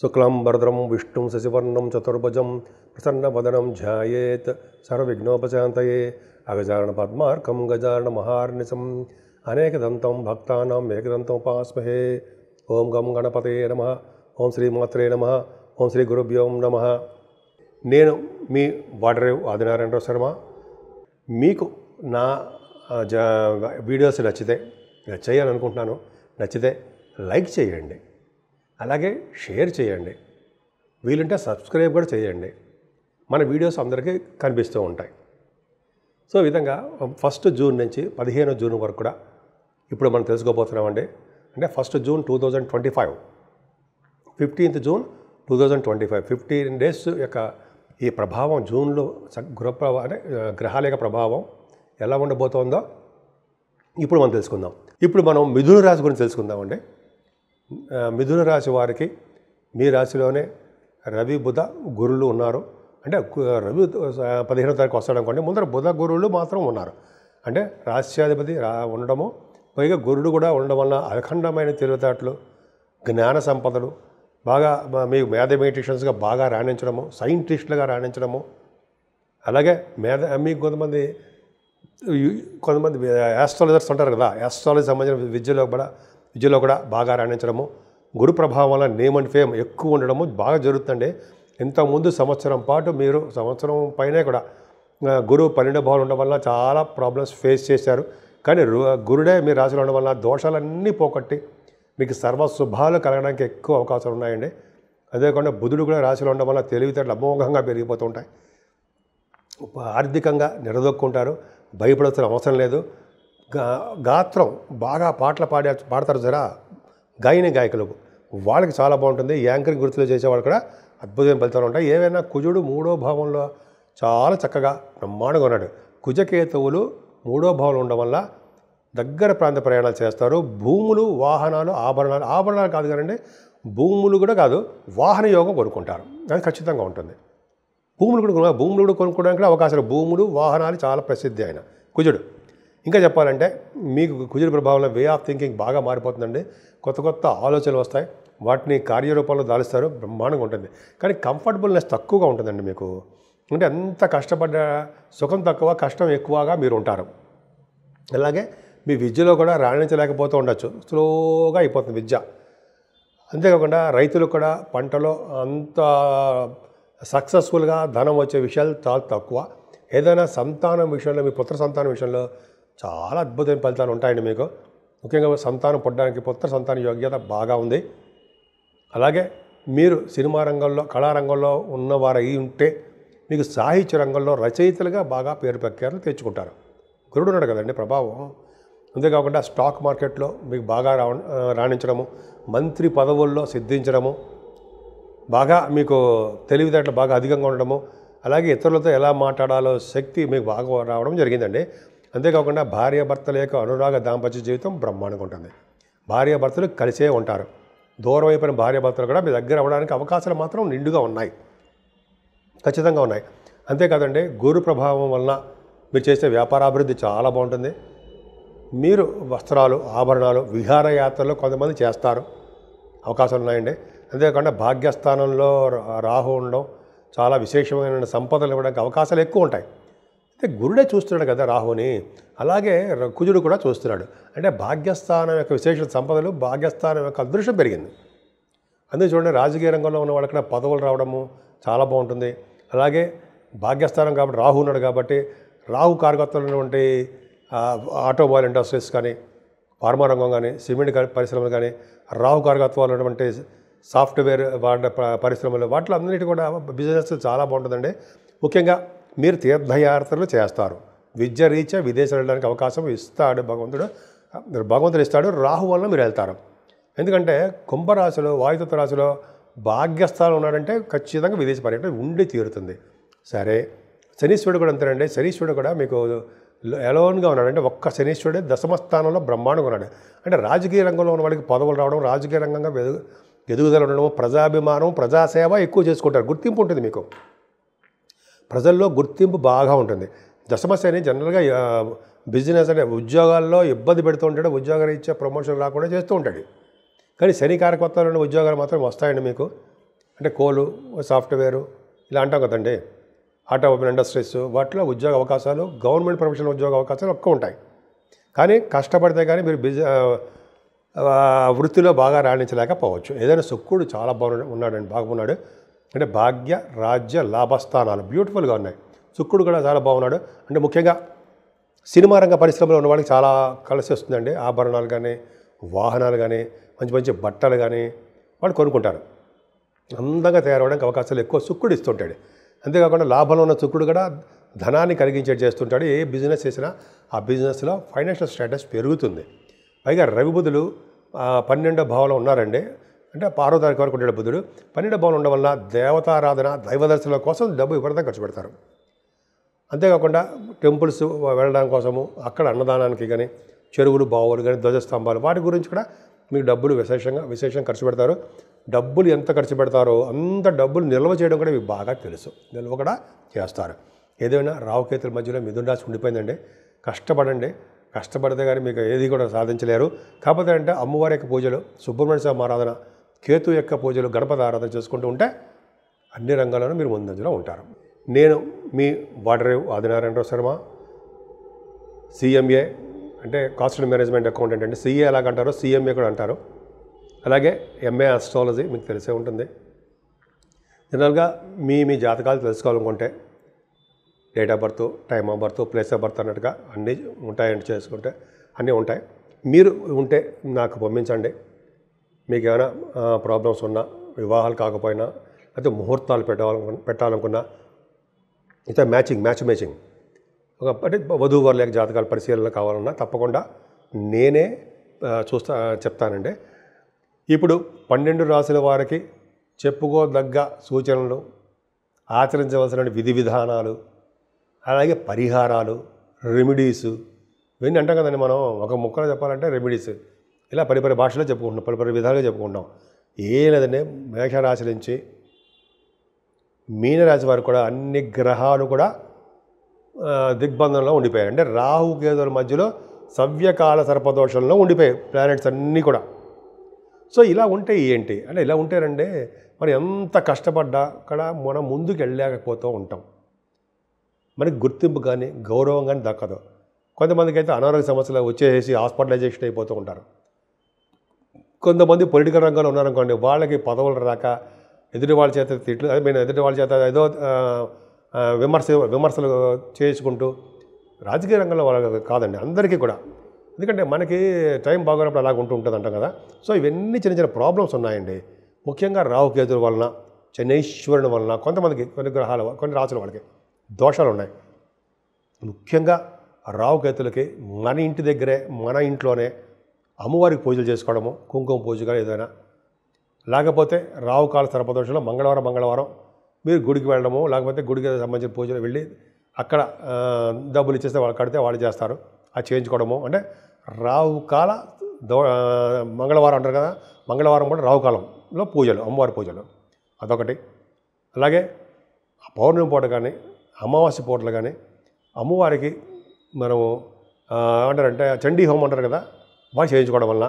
శుక్లాంబరధరం విష్ణుం శశివర్ణం చతుర్భుజం ప్రసన్నవదనం ధ్యాయేత్ సర్వవిఘ్నోపశాంతయే అగజానన పద్మార్కం గజానన మహార్నిశం అనేకదంతం భక్తానాం ఏకదంతం ఉపాస్మహే. ఓం గం గణపతయే నమః. ఓం శ్రీమాత్రే నమః. ఓం శ్రీ గురుభ్యో నమః. నేను మీ వాడరేవు ఆదినారాయణరావు శర్మ. మీకు నా వీడియోస్ నచ్చితే చేయాలనుకుంటున్నాను. నచ్చితే లైక్ చేయండి, అలాగే షేర్ చేయండి, వీలుంటే సబ్స్క్రైబ్ కూడా చేయండి. మన వీడియోస్ అందరికీ కనిపిస్తూ ఉంటాయి. సో ఈ విధంగా 1 జూన్ నుంచి 15 జూన్ వరకు కూడా ఇప్పుడు మనం తెలుసుకోబోతున్నామండి. అంటే 1 జూన్ 2025, 15th జూన్ 2025, 15 డేస్ యొక్క ఈ ప్రభావం జూన్లో గ్రహాల యొక్క ప్రభావం ఎలా ఉండబోతోందో ఇప్పుడు మనం తెలుసుకుందాం. ఇప్పుడు మనం మిథున రాశి గురించి తెలుసుకుందామండి. మిథున రాశి వారికి మీ రాశిలోనే రవి బుధ గురులు ఉన్నారు. అంటే రవి 15వ తారీఖు వస్తాడనుకోండి, ముందర బుధ గురువులు మాత్రం ఉన్నారు. అంటే రాశ్యాధిపతి ఉండడము, పైగా గురుడు కూడా ఉండడం వల్ల అఖండమైన తెలివితేటలు, జ్ఞాన సంపదలు, బాగా మీకు మ్యాథమెటిషియన్స్గా బాగా రాణించడము, సైంటిస్టులుగా రాణించడము, అలాగే మీకు కొంతమంది యాస్ట్రాలజర్స్ ఉంటారు కదా, యాస్ట్రాలజీ సంబంధించిన విద్యలో కూడా బాగా రాణించడము, గురు ప్రభావం వల్ల నేమ్ అండ్ ఫేమ్ ఎక్కువ ఉండడము బాగా జరుగుతుందండి. ఇంతకుముందు సంవత్సరం పాటు మీరు సంవత్సరం పైనే కూడా గురువు 12వ భావం ఉండడం వల్ల చాలా ప్రాబ్లమ్స్ ఫేస్ చేశారు. కానీ గురుడే మీ రాశిలో ఉండడం వల్ల దోషాలన్నీ పోగొట్టి మీకు సర్వశుభాలు కలగడానికి ఎక్కువ అవకాశాలు ఉన్నాయండి. అదేకాకుండా బుధుడు కూడా రాశిలో ఉండడం వల్ల తెలివితేటలు అమోఘంగా పెరిగిపోతూ ఉంటాయి. ఆర్థికంగా నిలదొక్కుంటారు, భయపడాల్సిన అవసరం లేదు. గాత్రం బాగా పాటలు పాడతారు జరా గాయకులు, వాళ్ళకి చాలా బాగుంటుంది. యాంకరింగ్ వృత్తిలో చేసేవాళ్ళు కూడా అద్భుతమైన ఫలితాలు ఉంటాయి. ఏవైనా కుజుడు 3వ భావంలో చాలా చక్కగా బ్రహ్మాండంగా ఉన్నాడు. కుజకేతువులు 3వ భావంలో ఉండడం వల్ల దగ్గర ప్రాంత ప్రయాణాలు చేస్తారు. భూములు, వాహనాలు, ఆభరణాలు కాదు కానండి, భూములు కూడా కాదు, వాహన యోగం కొనుక్కుంటారు. అది ఖచ్చితంగా ఉంటుంది. భూములు కూడా కొనుక్కోవడానికి అవకాశాలు, భూములు, వాహనాలు చాలా ప్రసిద్ధి అయిన కుజుడు. ఇంకా చెప్పాలంటే మీకు కుజుడు ప్రభావంలో వే ఆఫ్ థింకింగ్ బాగా మారిపోతుందండి. కొత్త ఆలోచనలు వస్తాయి, వాటిని కార్యరూపంలో దాలుస్తారు, బ్రహ్మాండంగా ఉంటుంది. కానీ కంఫర్టబుల్నెస్ తక్కువగా ఉంటుందండి మీకు. అంటే ఎంత కష్టపడ్డ సుఖం తక్కువ, కష్టం ఎక్కువగా మీరు ఉంటారు. అలాగే మీ విద్యలో కూడా రాణించలేకపోతూ ఉండొచ్చు, స్లోగా అయిపోతుంది విద్య. అంతేకాకుండా రైతులకు కూడా పంటలో అంత సక్సెస్ఫుల్గా ధనం వచ్చే విషయాలు చాలా తక్కువ. ఏదైనా సంతానం విషయంలో, మీ పుత్ర సంతానం విషయంలో చాలా అద్భుతమైన ఫలితాలు ఉంటాయండి మీకు. ముఖ్యంగా సంతానం పుట్టడానికి పుత్ర సంతాన యోగ్యత బాగా ఉంది. అలాగే మీరు సినిమా రంగంలో, కళారంగంలో ఉన్నవారు అయి ఉంటే మీకు సాహిత్య రంగంలో రచయితలుగా బాగా పేరు ప్రఖ్యాతులు తెచ్చుకుంటారు. గురుడు ఉన్నాడు కదండి ప్రభావం. అంతేకాకుండా స్టాక్ మార్కెట్లో మీకు బాగా రాణించడము, మంత్రి పదవుల్లో సిద్ధించడము, బాగా మీకు తెలివితేటలు బాగా అధికంగా ఉండడము, అలాగే ఇతరులతో ఎలా మాట్లాడాలో శక్తి మీకు బాగా రావడం జరిగిందండి. అంతేకాకుండా భార్యాభర్తల యొక్క అనురాగ దాంపత్య జీవితం బ్రహ్మాండంగా ఉంటుంది. భార్యాభర్తలు కలిసే ఉంటారు. దూరం అయిపోయిన భార్యాభర్తలు కూడా మీ దగ్గర అవ్వడానికి అవకాశాలు మాత్రం నిండుగా ఉన్నాయి, ఖచ్చితంగా ఉన్నాయి. అంతేకాదండి, గురు ప్రభావం వలన మీరు చేసే వ్యాపారాభివృద్ధి చాలా బాగుంటుంది. మీరు వస్త్రాలు, ఆభరణాలు, విహారయాత్రలు కొంతమంది చేస్తారు, అవకాశాలు ఉన్నాయండి. అంతేకాకుండా భాగ్యస్థానంలో రాహు ఉండడం చాలా విశేషమైన సంపదలు ఇవ్వడానికి అవకాశాలు ఎక్కువ ఉంటాయి. అయితే గురుడే చూస్తున్నాడు కదా రాహుని, అలాగే కుజుడు కూడా చూస్తున్నాడు. అంటే భాగ్యస్థానం యొక్క విశేష సంపదలు, భాగ్యస్థానం యొక్క అదృష్టం పెరిగింది. అందుకే చూడండి, రాజకీయ రంగంలో ఉన్న వాళ్ళకి పదవులు రావడము చాలా బాగుంటుంది. అలాగే భాగ్యస్థానం కాబట్టి రాహు ఉన్నాడు కాబట్టి, రాహు కారకత్వంలో ఉన్నటువంటి ఆటోమొబైల్ ఇండస్ట్రీస్ కానీ, ఫార్మా రంగం కానీ, సిమెంట్ పరిశ్రమలు కానీ, రాహు కారకత్వాలు ఉన్నటువంటి సాఫ్ట్వేర్ పరిశ్రమలు, వాటిలో అన్నిటి కూడా బిజినెస్ చాలా బాగుంటుందండి. ముఖ్యంగా మీరు తీర్థయాత్రలు చేస్తారు, విద్య రీత్యా విదేశాలు వెళ్ళడానికి అవకాశం ఇస్తాడు భగవంతుడు ఇస్తాడు. రాహు వలన మీరు వెళ్తారు. ఎందుకంటే కుంభరాశిలో, వాయుతత్వ రాశిలో భాగ్యస్థానం ఉన్నాడంటే ఖచ్చితంగా విదేశీ పర్యటన ఉండి తీరుతుంది. సరే, శనీశ్వరుడు కూడా అంతేనండి. శనీశ్వరుడు కూడా మీకు ఎలోన్గా ఉన్నాడు. అంటే ఒక్క శనీశ్వరుడే దశమ స్థానంలో బ్రహ్మాండంగా ఉన్నాడు. అంటే రాజకీయ రంగంలో ఉన్న వాళ్ళకి పదవులు రావడం, రాజకీయ రంగంగా ఎదుగుదల ఉండడం, ప్రజాభిమానం, ప్రజాసేవ ఎక్కువ చేసుకుంటారు. గుర్తింపు ఉంటుంది మీకు, ప్రజల్లో గుర్తింపు బాగా ఉంటుంది. దశమ శని జనరల్గా బిజినెస్ అంటే ఉద్యోగాల్లో ఇబ్బంది పెడుతూ ఉంటాడు, ఉద్యోగరీత్యా ప్రమోషన్ రాకుండా చేస్తూ ఉంటాడు. కానీ శని కారకత్వాలు ఉద్యోగాలు మాత్రం వస్తాయండి మీకు. అంటే కోలు, సాఫ్ట్వేరు ఇలా అంటాం కదండి. ఆటోమొబైల్ ఇండస్ట్రీస్ వాటిలో ఉద్యోగ అవకాశాలు, గవర్నమెంట్ ప్రొఫెషనల్ ఉద్యోగ అవకాశాలు ఎక్కువ ఉంటాయి. కానీ కష్టపడితే కానీ మీరు వృత్తిలో బాగా రాణించలేకపోవచ్చు. ఏదైనా శుక్రుడు చాలా ఉన్నాడండి, బాగున్నాడు. అంటే భాగ్య, రాజ్య, లాభస్థానాలు బ్యూటిఫుల్గా ఉన్నాయి. శుక్రుడు కూడా చాలా బాగున్నాడు. అంటే ముఖ్యంగా సినిమా రంగ పరిశ్రమలో ఉన్న వాళ్ళకి చాలా కలిసి వస్తుందండి. ఆభరణాలు కానీ, వాహనాలు కానీ, మంచి మంచి బట్టలు కానీ వాళ్ళు కొనుక్కుంటారు. అందంగా తయారవడానికి అవకాశాలు ఎక్కువ శుక్రుడు ఇస్తుంటాడు. అంతేకాకుండా లాభంలో ఉన్న శుక్రుడు కూడా ధనాన్ని కలిగించేది చేస్తుంటాడు. ఏ బిజినెస్ చేసినా ఆ బిజినెస్లో ఫైనాన్షియల్ స్టేటస్ పెరుగుతుంది. పైగా రవి బుధులు 12వ భావంలో ఉన్నారండి. అంటే 6వ తారీఖు వరకు ఉండే బుధుడు 12వ భావంలో ఉండడం వల్ల దేవతారాధన, దైవదర్శనాల కోసం డబ్బు విపరీతంగా ఖర్చు పెడతారు. అంతేకాకుండా టెంపుల్స్ వెళ్ళడం కోసము, అక్కడ అన్నదానానికి కానీ, చెరువులు, బావులు కానీ, ధ్వజస్తంభాలు వాటి గురించి కూడా మీకు డబ్బులు విశేషంగా ఖర్చు పెడతారు. డబ్బులు ఎంత ఖర్చు పెడతారో అంత డబ్బులు నిల్వ చేయడం కూడా మీకు బాగా తెలుసు. నిల్వ కూడా చేస్తారు. ఏదైనా రావుకేతుల మధ్యలో మిథున రాశి ఉండిపోయిందండి. కష్టపడండి. కష్టపడితే కానీ మీకు ఏది కూడా సాధించలేరు. కాకపోతే అంటే అమ్మవారి యొక్క పూజలు, సుబ్రహ్మణ్య స్వామి ఆరాధన, కేతు యొక్క పూజలు, గణపతి ఆరాధన చేసుకుంటూ ఉంటే అన్ని రంగాల్లోనూ మీరు ముందంజలో ఉంటారు. నేను మీ వాడరేవు ఆదినారాయణరావు శర్మ, సిఎంఏ అంటే కాస్ట్ అండ్ మేనేజ్మెంట్ అకౌంటెంట్ అండి. సిఏ ఎలాగంటారో సిఎంఏ కూడా అంటారు. అలాగే ఎంఏ ఆస్ట్రాలజీ మీకు తెలిసే ఉంటుంది. జనరల్గా మీ జాతకాలు తెలుసుకోవాలనుకుంటే date of birth, time of birth, place of birth అన్నట్టుగా అన్నీ ఉంటాయండి. చేసుకుంటే అన్నీ ఉంటాయి. మీరు ఉంటే నాకు పంపించండి. మీకు ఏమైనా ప్రాబ్లమ్స్ ఉన్నా, వివాహాలు కాకపోయినా, లేకపోతే ముహూర్తాలు పెట్టాలనుకున్నా, అయితే మ్యాచ్ మేచింగ్ అంటే వధూవరుల యొక్క జాతకాల పరిశీలన కావాలన్నా తప్పకుండా నేనే చెప్తానండి. ఇప్పుడు 12 రాశుల వారికి చెప్పుకోదగ్గ సూచనలు, ఆచరించవలసిన విధి విధానాలు, అలాగే పరిహారాలు, రెమెడీస్ ఇవన్నీ అంటాం కదండి. మనం ఒక ముక్కలో చెప్పాలంటే రెమెడీస్ ఇలా పరిపరి భాషలో చెప్పుకుంటున్నాం, పరిపరి విధాలుగా చెప్పుకుంటాం. ఏ లేదండి, మేషరాశి నుంచి మీనరాశి వారు కూడా అన్ని గ్రహాలు కూడా దిగ్బంధంలో ఉండిపోయాయి. అంటే రాహుకేతుల మధ్యలో సవ్యకాల సర్పదోషంలో ఉండిపోయాయి ప్లానెట్స్ అన్నీ కూడా. సో ఇలా ఉంటే ఏంటి అంటే, ఇలా ఉంటేనంటే మనం ఎంత కష్టపడ్డా కూడా మనం ముందుకు వెళ్ళలేకపోతూ ఉంటాం. మనకి గుర్తింపు కానీ, గౌరవం కానీ దక్కదు. కొంతమందికి అయితే అనారోగ్య సమస్యలు వచ్చేసి హాస్పిటలైజేషన్ అయిపోతూ ఉంటారు. కొంతమంది పొలిటికల్ రంగంలో ఉన్నారనుకోండి, వాళ్ళకి పదవులు రాక ఎదుటి వాళ్ళ చేత తిట్లు, ఎదుటి వాళ్ళ చేత ఏదో విమర్శలు చేసుకుంటూ, రాజకీయ రంగంలో వాళ్ళకి కాదండి, అందరికీ కూడా. ఎందుకంటే మనకి టైం బాగోనప్పుడు అలాగ ఉంటుంది అంటాం కదా. సో ఇవన్నీ చిన్న చిన్న ప్రాబ్లమ్స్ ఉన్నాయండి. ముఖ్యంగా రాహుకేతుల వలన, శనైశ్వరుని వలన కొంతమందికి, కొన్ని రాసుల వాళ్ళకి దోషాలు ఉన్నాయి. ముఖ్యంగా రాహుకేతులకి మన ఇంటి దగ్గరే, మన ఇంట్లోనే అమ్మవారికి పూజలు చేసుకోవడము, కుంకుమ పూజ కానీ ఏదైనా, లేకపోతే రాహుకాల సర్పదోషంలో మంగళవారం మీరు గుడికి వెళ్ళడము, లేకపోతే గుడికి సంబంధించిన పూజలు వెళ్ళి అక్కడ డబ్బులు ఇచ్చేస్తే వాళ్ళు కడితే వాళ్ళు చేస్తారు, అది చేయించుకోవడము. అంటే రాహుకాల మంగళవారం అంటారు కదా, మంగళవారం కూడా రాహుకాలంలో పూజలు, అమ్మవారి పూజలు అదొకటి. అలాగే పౌర్ణమి పూట కానీ, అమావాస్య పూటలు కానీ అమ్మవారికి మనము ఏమంటారంటే చండీ హోమం అంటారు కదా, బాగా చేయించుకోవడం వలన,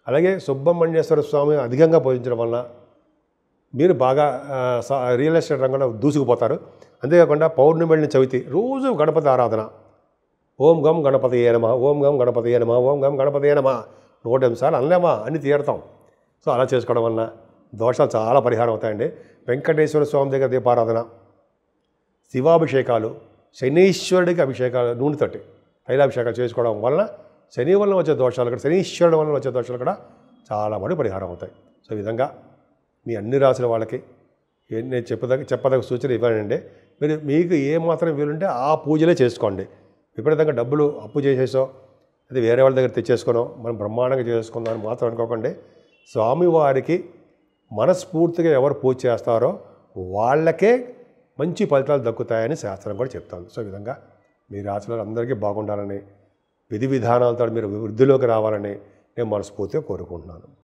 అలాగే సుబ్రహ్మణ్యేశ్వర స్వామి అధికంగా పూజించడం వలన మీరు బాగా రియల్ ఎస్టేట్ రంగంలో దూసుకుపోతారు. అంతేకాకుండా పౌర్ణమి వెళ్ళిన చవితి రోజు గణపతి ఆరాధన, ఓం గం గణపతియే నమః, ఓం గం గణపతియే నమః, ఓం గం గణపతియే నమః 108 సార్లు అనలేమా, అన్ని తీరుతాం. సో అలా చేసుకోవడం వలన దోషాలు చాలా పరిహారం అవుతాయండి. వెంకటేశ్వర స్వామి దగ్గర దీపారాధన, శివాభిషేకాలు, శనీశ్వరుడికి అభిషేకాలు, నూనెతోటి తైలాభిషేకాలు చేసుకోవడం వలన శని వలన వచ్చే దోషాలు కూడా, శనీశ్వరుడు వలన వచ్చే దోషాలు కూడా చాలా మటుకు పరిహారం అవుతాయి. సో ఈ విధంగా మీ అన్ని రాసుల వాళ్ళకి నేను చెప్పదగ్గ సూచన ఇవ్వనండి. మీకు ఏమాత్రం వీలుంటే ఆ పూజలే చేసుకోండి. విపరీతంగా డబ్బులు అప్పు చేసేసో, అది వేరే వాళ్ళ దగ్గర తెచ్చేసుకోనో మనం బ్రహ్మాండంగా చేసుకుందాం అని మాత్రం అనుకోకండి. స్వామివారికి మనస్ఫూర్తిగా ఎవరు పూజ చేస్తారో వాళ్ళకే మంచి ఫలితాలు దక్కుతాయని శాస్త్రం కూడా చెప్తాను. సో ఈ విధంగా మీ రాశులు అందరికీ బాగుండాలని, విధి విధానాలతో మీరు వృద్ధిలోకి రావాలని నేను మనస్ఫూర్తిగా కోరుకుంటున్నాను.